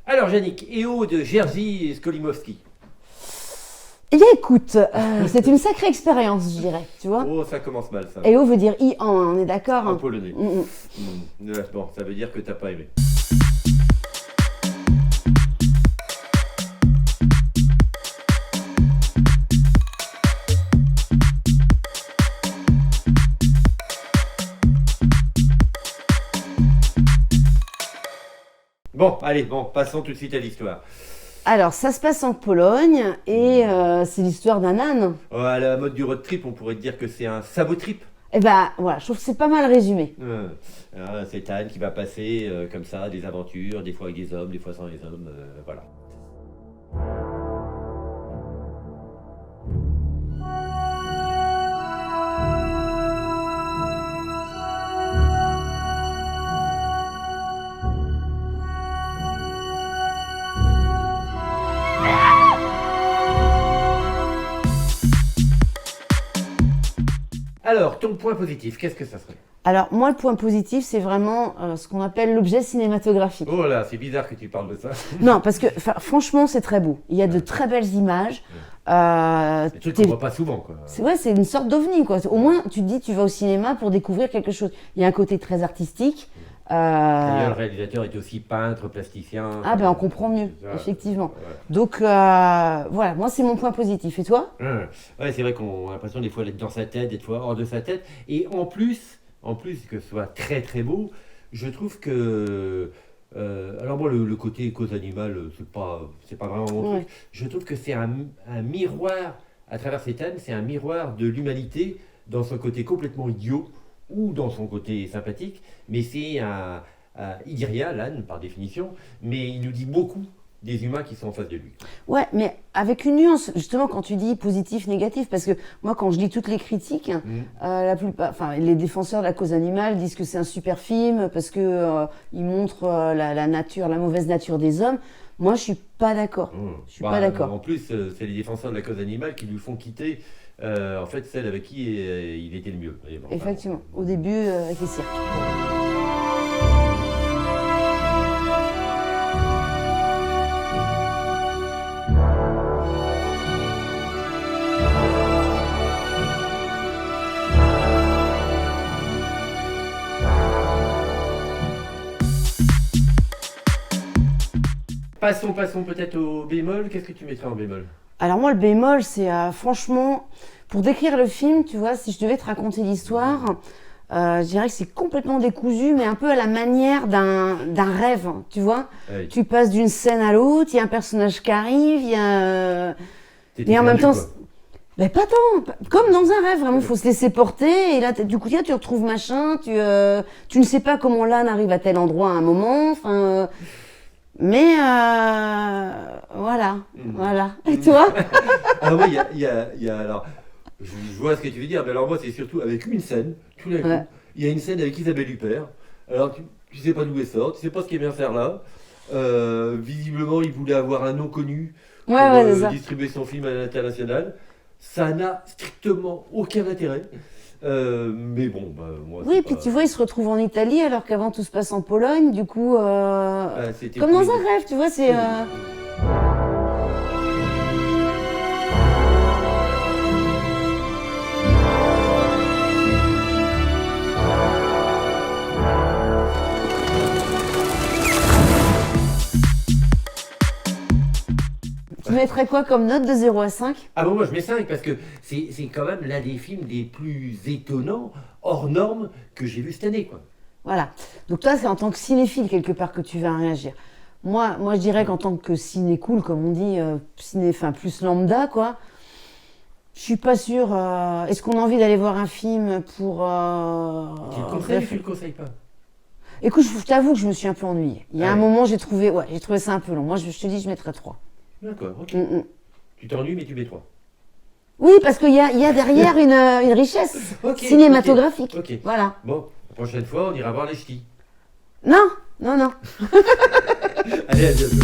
Alors, Yannick, EO de Jerzy Skolimowski. Eh bien, écoute, c'est une sacrée expérience, je dirais, tu vois. Oh, ça commence mal, ça. EO veut dire I en, on est d'accord, En hein. polonais. Ouais, bon, ça veut dire que t'as pas aimé. Bon, allez, passons tout de suite à l'histoire. Alors, ça se passe en Pologne et c'est l'histoire d'un âne. À la mode du road trip, on pourrait dire que c'est un sabot trip. Eh ben, voilà, je trouve que c'est pas mal résumé. C'est Anne qui va passer comme ça des aventures, des fois avec des hommes, des fois sans les hommes, voilà. Alors, ton point positif, qu'est-ce que ça serait? Alors, moi, le point positif, c'est vraiment ce qu'on appelle l'objet cinématographique. Oh là, c'est bizarre que tu parles de ça. Non, parce que franchement, c'est très beau. Il y a de très belles images. Des trucs qu'on voit pas souvent, quoi. C'est une sorte d'ovni, quoi. Au moins, tu te dis, tu vas au cinéma pour découvrir quelque chose. Il y a un côté très artistique. D'ailleurs, le réalisateur est aussi peintre, plasticien. Ah ben, on comprend mieux, effectivement. Ouais. Donc, voilà, moi, c'est mon point positif. Et toi? Ouais, c'est vrai qu'on a l'impression des fois d'être dans sa tête, des fois hors de sa tête. Et en plus que ce soit très très beau, je trouve que... alors moi, le côté cause animale, c'est pas vraiment mon truc. Je trouve que c'est un miroir, à travers ces thèmes, c'est un miroir de l'humanité dans son côté complètement idiot ou dans son côté sympathique. Mais c'est il dit rien, l'âne, par définition, mais il nous dit beaucoup des humains qui sont en face de lui. Ouais, mais avec une nuance, justement, quand tu dis positif, négatif, parce que moi, quand je lis toutes les critiques, la plupart, enfin, les défenseurs de la cause animale disent que c'est un super film parce que il montre la nature, la mauvaise nature des hommes. Moi, je suis pas d'accord. Je suis pas d'accord. En plus, c'est les défenseurs de la cause animale qui lui font quitter, en fait, celle avec qui il était le mieux. Et bon, effectivement, au début, avec les cirques. Passons peut-être au bémol. Qu'est-ce que tu mettrais en bémol? Alors moi, le bémol, c'est franchement, pour décrire le film, tu vois, si je devais te raconter l'histoire, je dirais que c'est complètement décousu, mais un peu à la manière d'un rêve, tu vois. Oui. Tu passes d'une scène à l'autre, il y a un personnage qui arrive, il y a... T'étais Et en même perdu, temps, quoi. ben pas tant, comme dans un rêve, vraiment, il faut se laisser porter, et là, du coup, tu retrouves machin, tu ne sais pas comment l'âne arrive à tel endroit à un moment, enfin... Mais voilà. Et toi? Ah oui, il y a alors, je vois ce que tu veux dire, mais alors moi c'est surtout avec une scène, tout d'un coup, il y a une scène avec Isabelle Huppert, alors tu sais pas d'où elle sort, tu sais pas ce qu'elle vient faire là, visiblement il voulait avoir un nom connu pour c'est ça. distribuer son film à l'international, ça n'a strictement aucun intérêt. Mais bon, moi. Oui, c'est puis pas- tu vois, il se retrouve en Italie alors qu'avant tout se passe en Pologne, du coup, c'était comme pour dans un une- rêve, tu vois, c'est... Tu mettrais quoi comme note de 0 à 5? Ah bon, moi je mets 5 parce que c'est quand même l'un des films les plus étonnants, hors normes, que j'ai vu cette année, quoi. Voilà. Donc toi, c'est en tant que cinéphile, quelque part, que tu vas réagir. Moi, je dirais qu'en tant que ciné-cool, comme on dit, enfin, plus lambda, quoi, je suis pas sûre... Est-ce qu'on a envie d'aller voir un film pour... Tu le conseilles ou tu le conseilles pas? Écoute, je t'avoue que je me suis un peu ennuyée. Il y a un moment, j'ai trouvé ça un peu long. Moi, je te dis, je mettrais 3. D'accord, ok. Tu t'ennuies, mais tu mets 3. Oui, parce qu'il y a derrière une richesse Ok, cinématographique. ok. Voilà. Bon, la prochaine fois, on ira voir les ch'tis. Non. Allez, à bientôt.